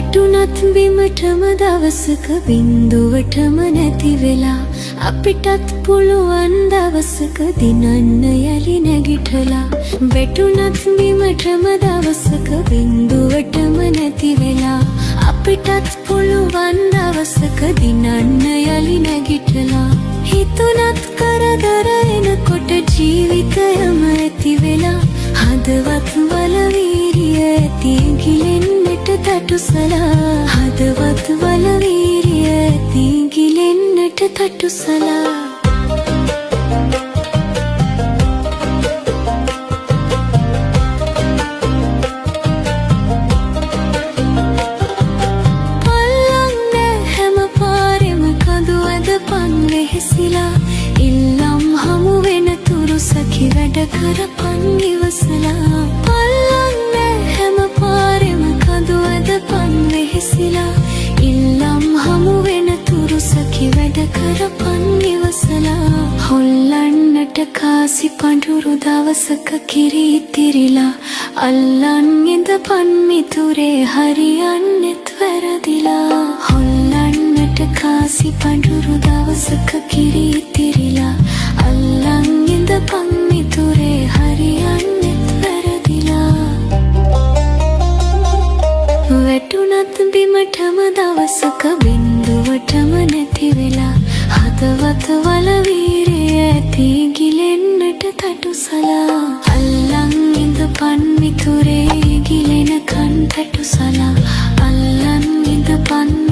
වැටුණත් බිමටම දවසක බින්දුවටම නැති වෙලා අපිටත් පුළුවන් දවසක දිනන්න යලි නැගිටලා වැටුණත් බිමටම දවසක බින්දුවටම නැති වෙලා අපිටත් පුළුවන් දවසක දිනන්න යලි නැගිටලා හිතුණත් කරදර එනකොට ජීවිතයම ඇති වෙලා හදවත් වල වීරිය ඇති ගිලෙන්නට තටුසලා හදවත් වල වීරිය ඇති ගිලෙන්නට තටුසලා පල්ලන්නේ හැම පාරෙම කඳු ඇද පන් වෙහෙසිලා ඉල්ලම් හමු වෙන තුරු සඛි වැඩ කරපන් ඉවසලා පල්ලන්නේ හැම පාරෙම කඳු ඇද පන් වෙහෙසිලා ඉල්ලම් හමු වෙන තුරු සඛි වැඩ කරපන් ඉවසලා හොල්ලන්නට කාසි පඳුරු දවසක කිරි ඉතිරිලා අල්ලන් ඉඳපන් මිතුරේ හරියන්නෙත් වැරදිලා හොල්ලන්නට කාසි පඳුරු දවසක කිරි ඉතිරිලා අල්ලන් ඉඳපන් මිතුරේ හරියන්නෙත් වැරදිලා වැටුණත් බිමටම දවසක බින්දුවටම නැති වෙලා හදවත වල වීරිය ඇති ගිලෙන්නට තටුසලා අල්ලන් ඉඳපන් මිතුරේ ගිලෙනකන් තටුසලා අල්ලන් ඉඳපන්